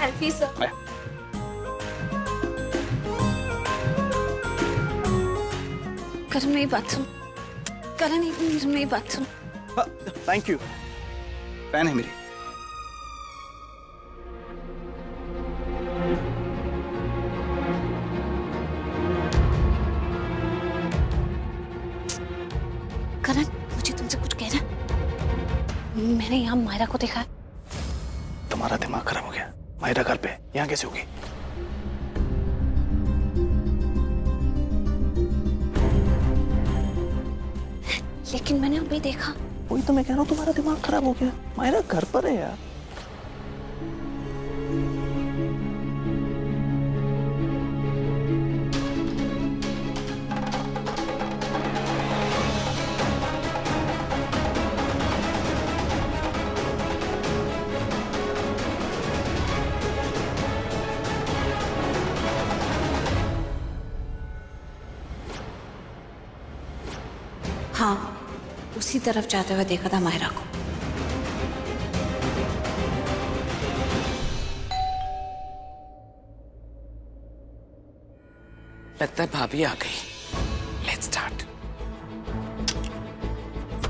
Selfie sir. करण मेरी बात सुन, करण एक मिनट मेरी बात सुन। थैंक यू, फैन है मेरी। करण मुझे तुमसे कुछ कहना है। मैंने यहाँ मायरा को देखा है। तुम्हारा दिमाग खराब हो गया? मायरा घर पे, यहाँ कैसे होगी? लेकिन मैंने अभी देखा। वही तो मैं कह रहा हूँ, तुम्हारा दिमाग खराब हो गया। मायरा घर पर है यार। हाँ, उसी तरफ जाते हुए देखा था मायरा को। लगता है भाभी आ गई। Let's start.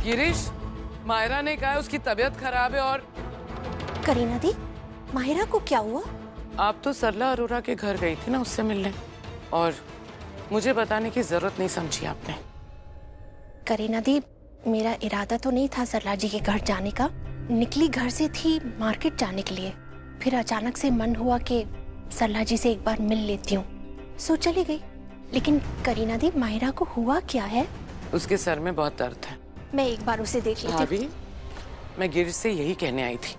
गिरीश, मायरा ने कहा है उसकी तबीयत खराब है। और करीना दी, मायरा को क्या हुआ? आप तो सरला अरोरा के घर गई थी ना उससे मिलने, और मुझे बताने की जरूरत नहीं समझी आपने। करीना दी, मेरा इरादा तो नहीं था सरला जी के घर जाने का। निकली घर से थी मार्केट जाने के लिए, फिर अचानक से मन हुआ कि सरला जी से एक बार मिल लेती हूँ, सो चली गई। लेकिन करीना दी, मायरा को हुआ क्या है? उसके सर में बहुत दर्द है। मैं एक बार उसे देख लेती हूँ। भाभी, मैं गिरीश से यही कहने आई थी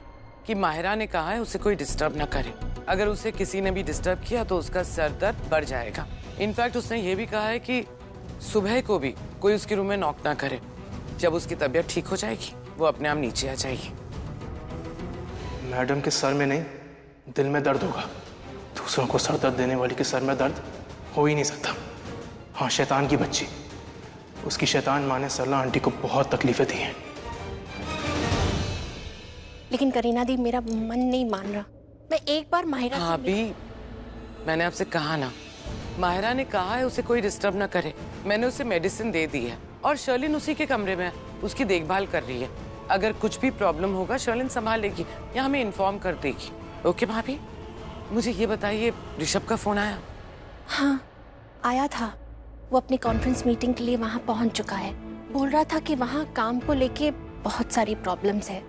कि माहिरा ने कहा है उसे कोई डिस्टर्ब ना करे। अगर उसे किसी ने भी डिस्टर्ब किया तो उसका सर दर्द बढ़ जाएगा। इनफैक्ट उसने ये भी कहा है कि सुबह को भी कोई उसके रूम में नॉक ना करे। जब उसकी तबीयत ठीक हो जाएगी वो अपने आप नीचे आ जाएगी। मैडम के सर में नहीं, दिल में दर्द होगा। दूसरों को सर दर्द देने वाली के सर में दर्द हो ही नहीं सकता। हाँ, शैतान की बच्ची, उसकी शैतान माँ ने सरला आंटी को बहुत तकलीफें दी हैं। लेकिन करीना दी, मेरा मन नहीं मान रहा। मैं एक बार माहिरा से अभी मैंने आपसे कहा ना, माहिरा ने कहा है उसे कोई डिस्टर्ब ना करे। मैंने उसे मेडिसिन दे दी है और शर्लिन उसी के कमरे में है, उसकी देखभाल कर रही है। अगर कुछ भी प्रॉब्लम होगा शर्लिन संभाल लेगी या हमें इन्फॉर्म कर देगी। ओके भाभी, मुझे ये बताइए, ऋषभ का फोन आया? हाँ, आया था। वो अपनी कॉन्फ्रेंस मीटिंग के लिए वहाँ पहुँच चुका है। बोल रहा था कि वहाँ काम को लेके बहुत सारी प्रॉब्लम्स है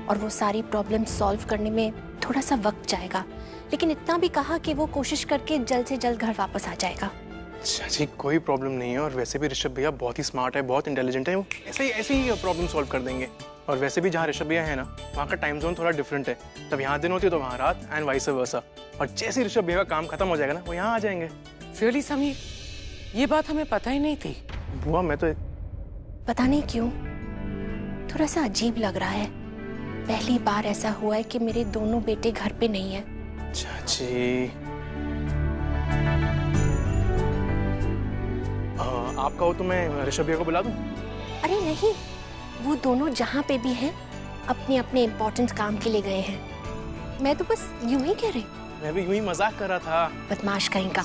और वो सारी प्रॉब्लम सॉल्व करने में थोड़ा सा वक्त जाएगा। लेकिन इतना भी कहा कि वो कोशिश करके जल्द से जल्द घर वापस आ जाएगा। अच्छा जी, कोई प्रॉब्लम नहीं है। और वैसे भी ऋषभ भैया बहुत ही स्मार्ट है, बहुत इंटेलिजेंट है। वो ऐसे ही प्रॉब्लम सॉल्व कर देंगे। और वैसे भी जहाँ ऋषभ भैया है ना, वहाँ का टाइम जोन थोड़ा डिफरेंट है। तब यहाँ दिन होती है तो वहाँ रात, एंड वाइस वर्सा। और जैसे ही ऋषभ भैया का काम खत्म हो जाएगा ना, वो यहाँ आ जाएंगे। रियली समीर, ये बात हमें पता ही नहीं थी। बुआ, मैं तो पता नहीं क्यों थोड़ा सा अजीब लग रहा है। पहली बार ऐसा हुआ है कि मेरे दोनों बेटे घर पे नहीं है। चाची, आप कहो तो मैं ऋषभ भैया को बुला दूं? अरे नहीं, वो दोनों जहाँ पे भी हैं अपने अपने इम्पोर्टेंट काम के लिए गए हैं। मैं तो बस यूं ही कह रही। मैं भी यूं ही मजाक कर रहा था। बदमाश कहीं का।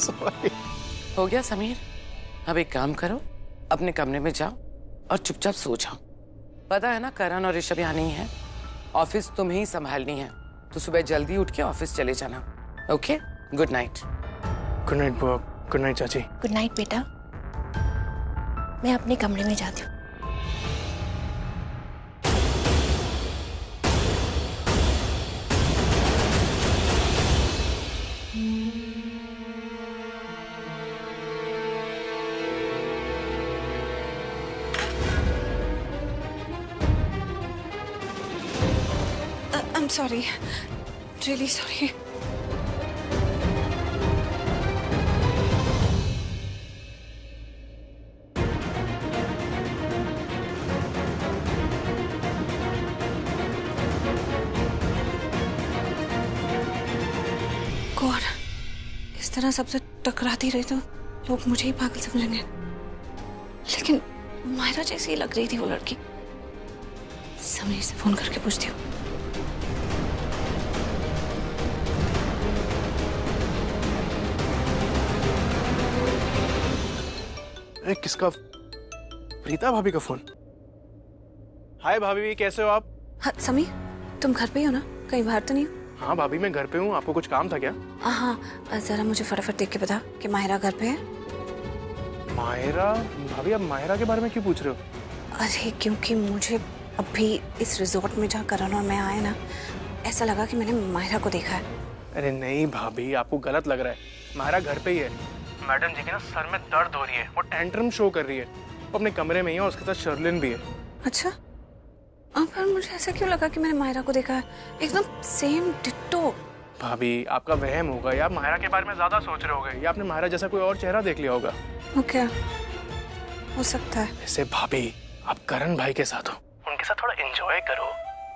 हो गया समीर, अब एक काम करो, अपने कमरे में जाओ और चुपचाप सो जाओ। पता है ना, करण और ऋषभ यहाँ नहीं है। ऑफिस तुम्हें ही संभालनी है, तो सुबह जल्दी उठ के ऑफिस चले जाना। Okay, good night. Good night बुआ। गुड नाइट चाची। गुड नाइट बेटा। मैं अपने कमरे में जाती हूँ। I'm sorry. Really sorry. God, इस तरह सबसे टकराती रही तो लोग मुझे ही पागल समझेंगे। लेकिन मायरा जैसी लग रही थी वो लड़की। समीर से फोन करके पूछती हूँ। अरे किसका? प्रीता भाभी का फोन। हाय भाभी, कैसे हो आप? हाँ समीर, तुम घर पे ही हो ना? कहीं बाहर तो नहीं हो? हाँ भाभी, मैं घर पे हूँ। आपको कुछ काम था क्या? हाँ, जरा मुझे फटाफट देख के बता कि माहिरा घर पे है। माहिरा? भाभी आप माहिरा के बारे में क्यों पूछ रहे हो? अरे क्योंकि मुझे अभी इस रिजॉर्ट में जहाँ करण और मैं आए ना, ऐसा लगा कि मैंने माहिरा को देखा है। अरे नहीं भाभी, आपको गलत लग रहा है। माहिरा घर पे ही है। मैडम जी के ना सर में दर्द हो रही है, वो टेंट्रम शो कर रही है। वो अपने कमरे में ही है और उसके साथ शर्लिन भी है। अच्छा, पर मुझे ऐसा क्यों लगा कि मैंने माहिरा को देखा है? एकदम सेम डिट्टो। भाभी आपका वहम होगा, या आप माहिरा के बारे में ज्यादा सोच रहे होगे, या आपने माहिरा जैसा कोई और चेहरा देख लिया होगा। ओके, हो सकता है। ऐसे भाभी आप करण भाई के साथ हो, उनके साथ थोड़ा एंजॉय करो,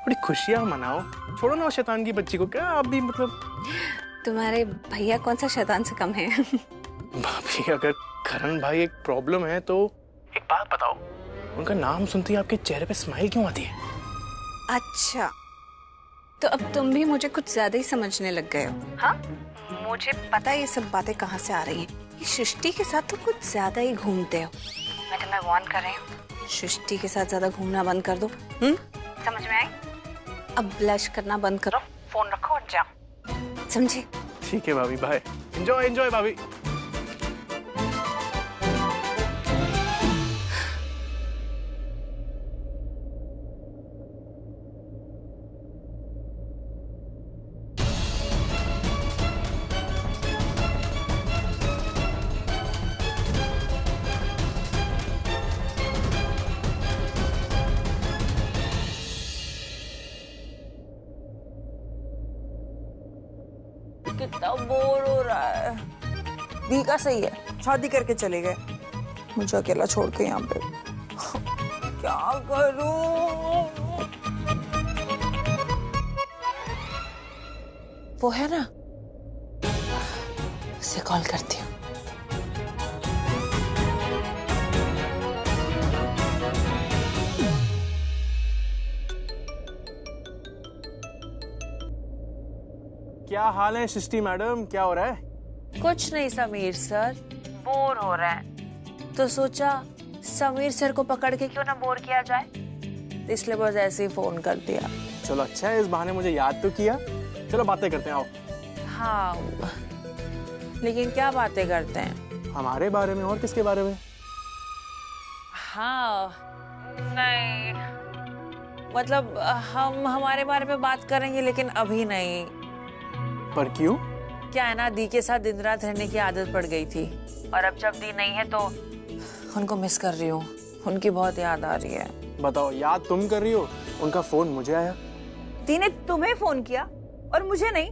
थोड़ी खुशियां मनाओ। छोड़ो ना शैतान की बच्ची को। क्या आप भी मतलब? तुम्हारे भैया कौन सा शैतान से कम है? भाभी अगर करण भाई एक प्रॉब्लम है तो एक बात बताओ, उनका नाम सुनते ही आपके चेहरे पे स्माइल क्यों आती है? अच्छा, तो अब तुम भी मुझे कुछ ज्यादा ही समझने लग गए हो। हाँ, मुझे पता है ये सब बातें कहाँ से आ रही हैं। ये सृष्टि के साथ तो कुछ ज्यादा ही घूमते हो। मैं तुम्हें वार्न कर रही हूँ, सृष्टि के साथ ज्यादा घूमना बंद कर दो। समझ में आई? अब ब्लश करना बंद करो, फोन रखो और जाओ, समझे? ठीक है भाभी, बाय। एंजॉय एंजॉय भाभी। कितना बोर हो रहा है। दीका सही है, शादी करके चले गए, मुझे अकेला छोड़ के यहाँ पे। क्या करूं? वो है ना, उसे कॉल करती हूँ। क्या हाल है सृष्टि मैडम, क्या हो रहा है? कुछ नहीं समीर सर, बोर हो रहा है तो सोचा समीर सर को पकड़ के क्यों ना बोर किया जाए, तो इसलिए बस ऐसे ही फोन कर दिया। चलो अच्छा है, इस बहाने मुझे याद तो किया। चलो बातें करते हैं, आओ। हाँ, लेकिन क्या बातें करते हैं? हमारे बारे में और किसके बारे में? हाँ, नहीं मतलब हम हमारे बारे में बात करेंगे, लेकिन अभी नहीं। पर क्यों? क्या है ना, दी के साथ दिन रात रहने की आदत पड़ गई थी, और अब जब दी नहीं है तो उनको मिस कर रही हूँ। उनकी बहुत याद आ रही है। बताओ, याद तुम कर रही हो? उनका फोन मुझे आया। दी ने तुम्हें फोन किया और मुझे नहीं?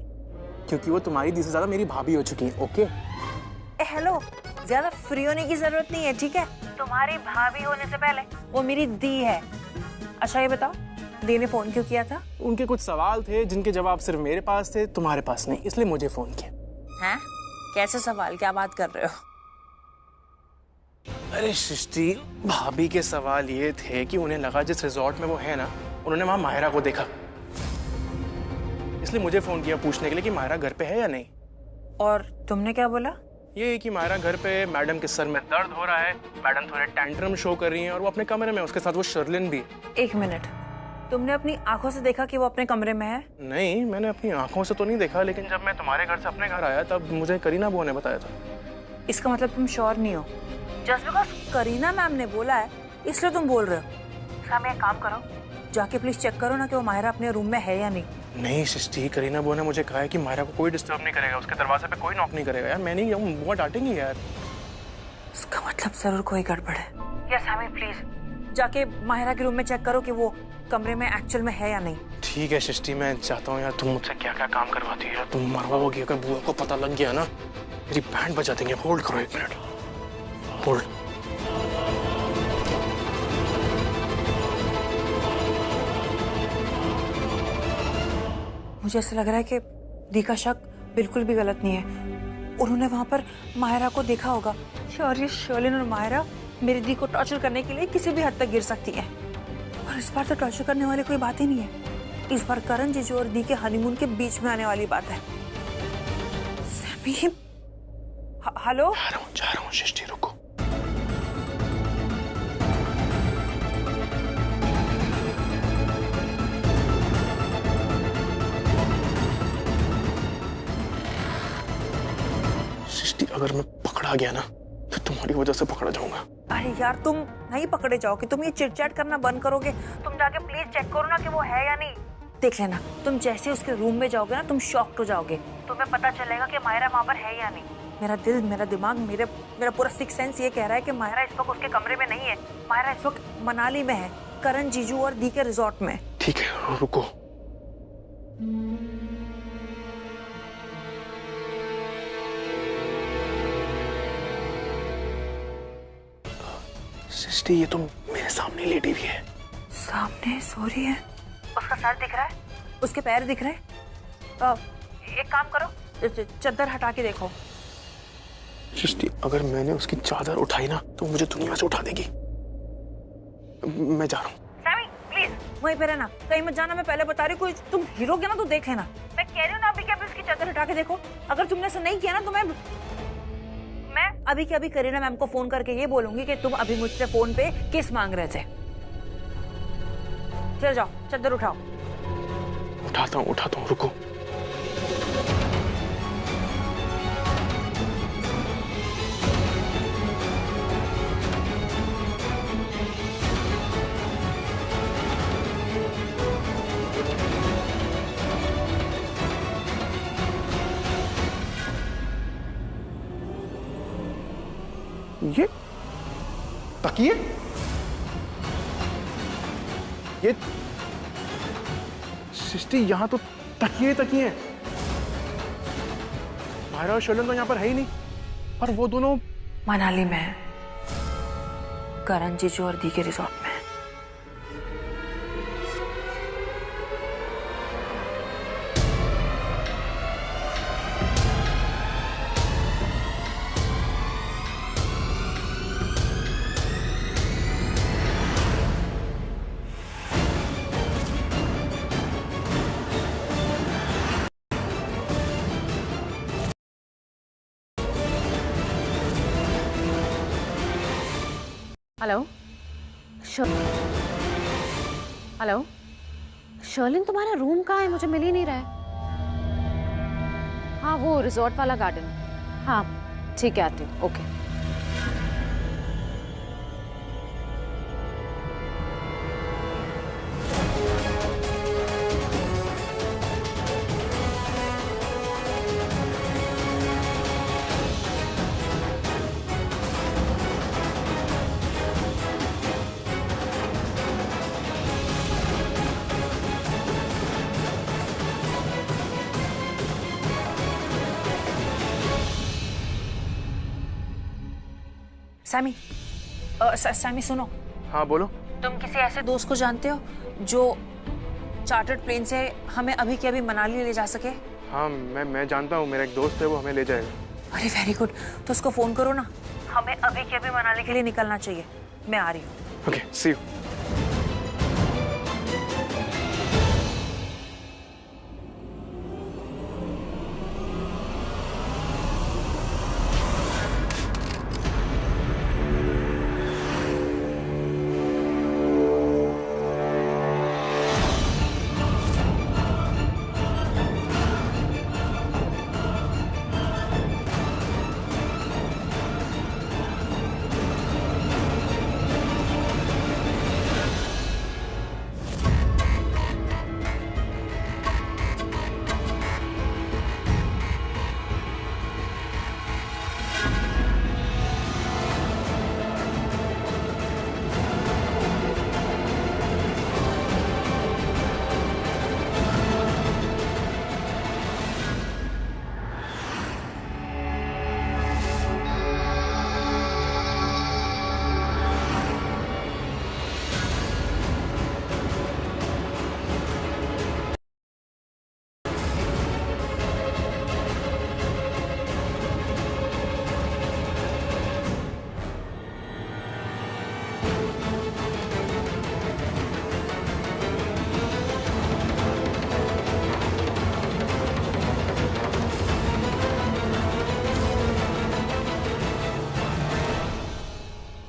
क्योंकि वो तुम्हारी दी से ज्यादा मेरी भाभी हो चुकी है। ओके हेलो, ज्यादा फ्री होने की जरूरत नहीं है, ठीक है? तुम्हारी भाभी होने से पहले वो मेरी दी है। अच्छा ये बताओ, दी ने फोन क्यों किया था? उनके कुछ सवाल थे जिनके जवाब सिर्फ मेरे पास थे, तुम्हारे पास नहीं, इसलिए मुझे फोन किया। हैं? कैसे सवाल? क्या बात कर रहे हो? अरे सृष्टि, भाभी के सवाल ये थे कि उन्हें लगा जिस रिजॉर्ट में वो है ना, उन्होंने वहां माहिरा को देखा, इसलिए मुझे फोन किया पूछने के लिए कि माहिरा घर पे है या नहीं। और तुमने क्या बोला? ये कि माहिरा घर पे, मैडम के सर में दर्द हो रहा है, मैडम थोड़े टेंट्रम शो कर रही हैं और वो अपने कमरे में, उसके साथ वो शर्लिन भी है। एक मिनट, तुमने अपनी आंखों से देखा कि वो अपने कमरे में है? नहीं, मैंने अपनी आंखों से तो नहीं देखा, लेकिन जब मैं तुम्हारे घर से अपने घर आया तब मुझे करीना बुआ ने बताया था। इसका मतलब तुम श्योर नहीं हो? जस्ट बिकॉज करीना मैम ने बोला है इसलिए तुम बोल रहे हो? सामने एक काम करो, जाके प्लीज चेक करो ना कि वो माहिरा अपने रूम में है या नहीं। नहीं सृष्टि, करीना बुआ ने मुझे कहा है कि माहिरा को कोई डिस्टर्ब नहीं करेगा, उसके दरवाजे पे कोई नॉक नहीं करेगा। यार मैं नहीं गया हूँ, बुआ डांटेंगी यार। इसका मतलब जरूर कोई गड़बड़ है। यस सामी, प्लीज जाके माहिरा के रूम में चेक करो कि वो कमरे में एक्चुअल में है या नहीं। ठीक है सृष्टि, मैं चाहता हूँ यार, तुम मुझसे क्या क्या काम करवाती है। तुम मरवाओगी, अगर बुआ को पता लग गया ना मेरी बैंड बजा देंगे। होल्ड करो 1 मिनट, होल्ड। मुझे ऐसा लग रहा है कि दी का शक बिल्कुल भी गलत नहीं है। उन्होंने वहां पर माहिरा को देखा होगा। और ये शर्लिन और माहिरा मेरी दी को टॉर्चर करने के लिए किसी भी हद तक गिर सकती है। और इस बार तो टॉर्चर करने वाली कोई बात ही नहीं है। इस बार करण जीजू और दी के हनीमून के बीच में आने वाली बात है। समीर, हेलो? जा रहा हूँ सृष्टि, रुको। अगर मैं पकड़ा गया ना तो तुम्हारी वजह से पकड़ा जाऊंगा। अरे यार तुम नहीं पकड़े जाओगे, तुम ये चिट-चैट करना बंद करोगे। तुम जाके प्लीज चेक करो ना कि वो है या नहीं। देख लेना, तुम जैसे उसके रूम में जाओगे ना तुम शॉक्ड हो जाओगे। तुम्हें पता चलेगा कि मायरा वहाँ पर है या नहीं। मेरा दिल, मेरा दिमाग, मेरा पूरा सिक्स सेंस ये कह रहा है कि मायरा इस वक्त उसके कमरे में नहीं है। मायरा इस वक्त मनाली में है, करण, जीजू और दी के रिजॉर्ट में। ठीक है रुको। सृष्टि, ये तो मेरे सामने लेटी हुई है। सामने सो रही है? उसका सर दिख रहा है, उसके पैर दिख रहे हैं। एक काम करो, चादर हटा के देखो। सृष्टि, अगर मैंने उसकी चादर उठाई ना तो मुझे दुनिया से उठा देगी। मैं जा रहा हूँ। सैमी प्लीज वहीं पे रहना, कहीं मत जाना। मैं पहले बता रही हूँ, कोई तुम गिरोगे ना तो देख लेना। मैं कह रही हूँ ना अभी के अभी उसकी चादर हटा के देखो। अगर तुमने ऐसा नहीं किया ना तो मैं अभी के अभी करीना मैम को फोन करके ये बोलूंगी कि तुम अभी मुझसे फोन पे किस मांग रहे थे। चल जाओ, चादर उठाओ। उठाता हूँ रुको। ये तकिए, ये सृष्टि, यहाँ तो तकिए हैं। मायरा और शर्लिन तो यहाँ पर है ही नहीं, पर वो दोनों मनाली में है, करण, जीजू और दी के रिजॉर्ट में। हेलो हेलो शर्लिन, तुम्हारा रूम कहाँ है? मुझे मिल ही नहीं रहा है। हाँ, वो रिजॉर्ट वाला गार्डन। हाँ ठीक है, आती हूँ। ओके। सैमी सुनो। हाँ बोलो। तुम किसी ऐसे दोस्त को जानते हो जो चार्टर्ड प्लेन से हमें अभी के अभी मनाली ले जा सके? हाँ मैं जानता हूँ, मेरा एक दोस्त है, वो हमें ले जाएगा। अरे वेरी गुड, तो उसको फोन करो ना। हमें अभी के अभी मनाली के लिए निकलना चाहिए। मैं आ रही हूँ। Okay, C you.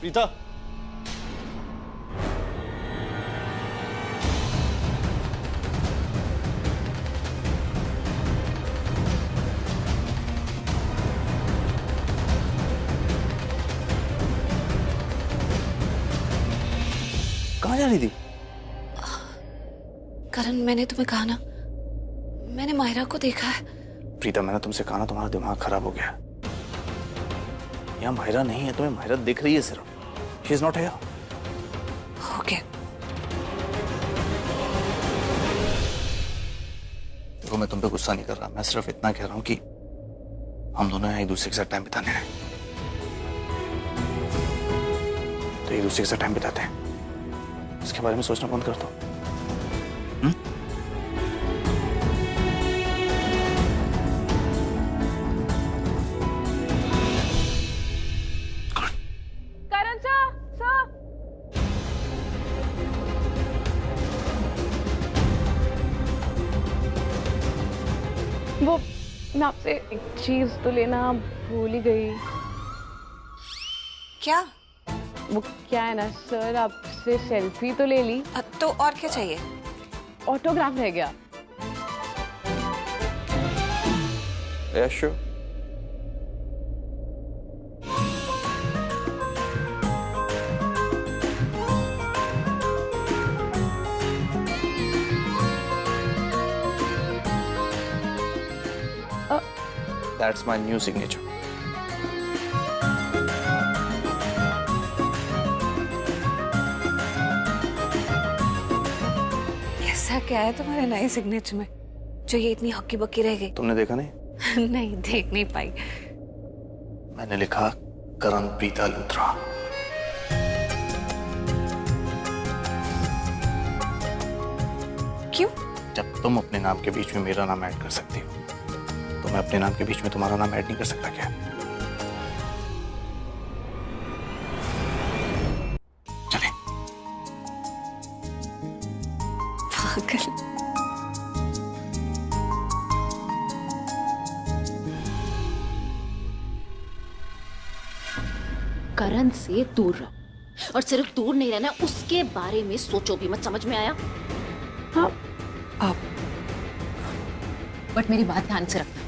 प्रीता, जा रही थी? करण, मैंने तुम्हें कहा ना, मैंने माहिरा को देखा है। प्रीता, मैंने तुमसे कहा ना तुम्हारा दिमाग खराब हो गया। यहाँ माहिरा नहीं है, तुम्हें माहिरा दिख रही है सिर्फ। She is not here. Okay. देखो, मैं तुम पे गुस्सा नहीं कर रहा, मैं सिर्फ इतना कह रहा हूँ कि हम दोनों यहाँ एक दूसरे के साथ टाइम बिताने हैं, तो एक दूसरे के साथ टाइम बिताते हैं। इसके बारे में सोचना बंद कर दो। करण सर, वो मैं आपसे एक चीज तो लेना भूल ही गई। क्या? वो क्या है ना सर, आपसे सेल्फी तो ले ली, तो और क्या चाहिए? ऑटोग्राफ रह गया। Yeah, sure. That's my new signature. ऐसा क्या है तुम्हारे नए सिग्नेचर में जो ये इतनी हक्की बक्की रह गई? तुमने देखा नहीं? नहीं, देख नहीं पाई। मैंने लिखा करण प्रीता लूथरा। क्यों? जब तुम अपने नाम के बीच में मेरा नाम ऐड कर सकती हो, तो मैं अपने नाम के बीच में तुम्हारा नाम ऐड नहीं कर सकता क्या? चले। पागल। करण से दूर रहो, और सिर्फ दूर नहीं रहना, उसके बारे में सोचो भी मत। समझ में आया? हाँ। आप बट मेरी बात ध्यान से रखना।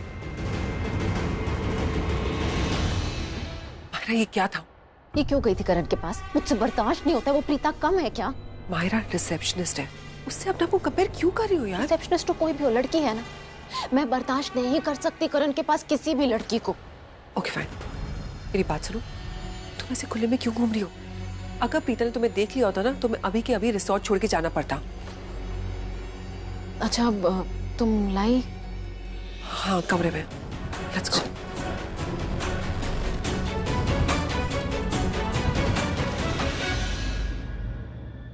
माहिरा, ये क्या था? ये क्यों गई थी करण के पास? मुझसे बर्दाश्त नहीं होता। वो प्रीता कम है क्या? माहिरा रिसेप्शनिस्ट है, उससे अपने आप को कंपेयर क्यों कर रही हो यार? रिसेप्शनिस्ट तो कोई भी हो, लड़की है ना। मैं बर्दाश्त नहीं कर सकती करण के पास किसी भी लड़की को। ओके फाइन, मेरी बात सुनो, तुम ऐसे खुले में क्यों घूम रही हो? अगर प्रीता ने तुम्हें देख लिया होता ना, तो मैं अभी के अभी रिसोर्ट छोड़ के जाना पड़ता। अच्छा, तुम लाई? हाँ, कमरे में। Let's go.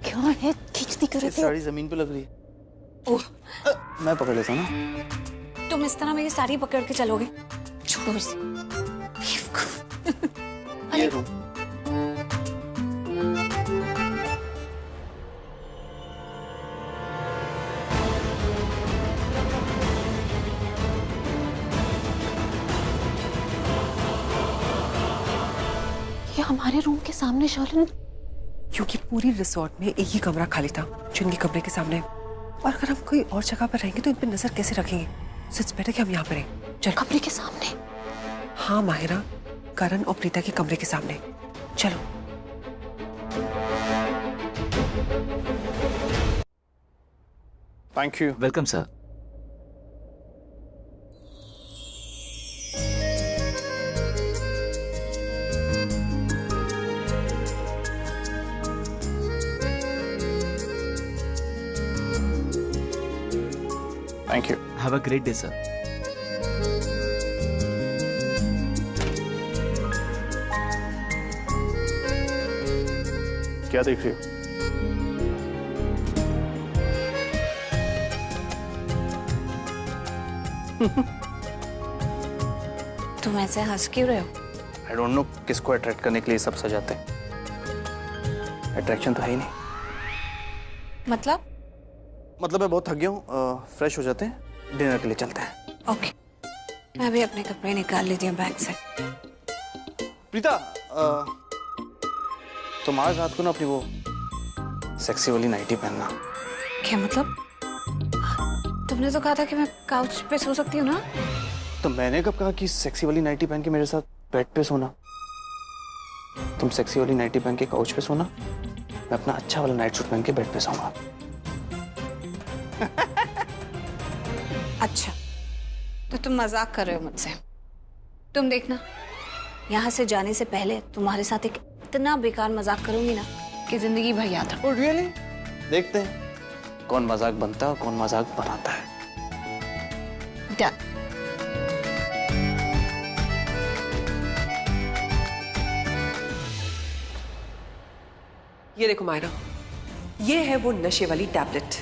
क्या है खींचती कर रहे थे? साड़ी जमीन पे लग रही है। ओह, मैं पकड़ लेता हूँ ना। तुम इस तरह मेरी साड़ी पकड़ के चलोगे? छोड़ो इसे। ये लो। ये हमारे रूम के सामने शर्लिन। क्योंकि पूरी रिसोर्ट में एक ही कमरा खाली था जो इनके कमरे के सामने, और अगर हम कोई और जगह पर रहेंगे तो इन पर नजर कैसे रखेंगे? सो इट्स बेटर कि हम यहाँ पर रहें। चलो। कमरे के सामने? हाँ माहिरा, करण और प्रीता के कमरे के सामने। चलो। Thank you. Welcome sir. Thank you. Have a great day sir. क्या देख रही हो? तुम ऐसे हंस क्यों रहे हो? आई डोंट नो किसको अट्रैक्ट करने के लिए सब सजाते हैं। अट्रैक्शन तो है ही नहीं। मतलब मैं बहुत थक गया हूँ, फ्रेश हो जाते हैं, डिनर के लिए चलते हैं। ओके, मैं भी अपने कपड़े निकाल लेती हूँ बैग से। प्रीता, तुम आज रात को ना अपनी वो सेक्सी वाली नाइटी पहनना। क्या मतलब? तुमने तो कहा था कि मैं काउच पे सो सकती हूँ ना? तो मैंने कब कहा कि सेक्सी वाली नाइटी पहन के मेरे साथ बेड पे सोना? तुम सेक्सी वाली नाइटी पहन के काउच पे सोना मैं अपना अच्छा वाला नाइट सूट पहन के बेड पे सोऊंगा। अच्छा, तो तुम मजाक कर रहे हो मुझसे। तुम देखना, यहाँ से जाने से पहले तुम्हारे साथ एक इतना बेकार मजाक करूंगी ना कि जिंदगी भर याद रखो। रियली? देखते हैं कौन मजाक बनता है और कौन मजाक बनाता है। डन। ये देखो मायरा, ये है वो नशे वाली टैबलेट।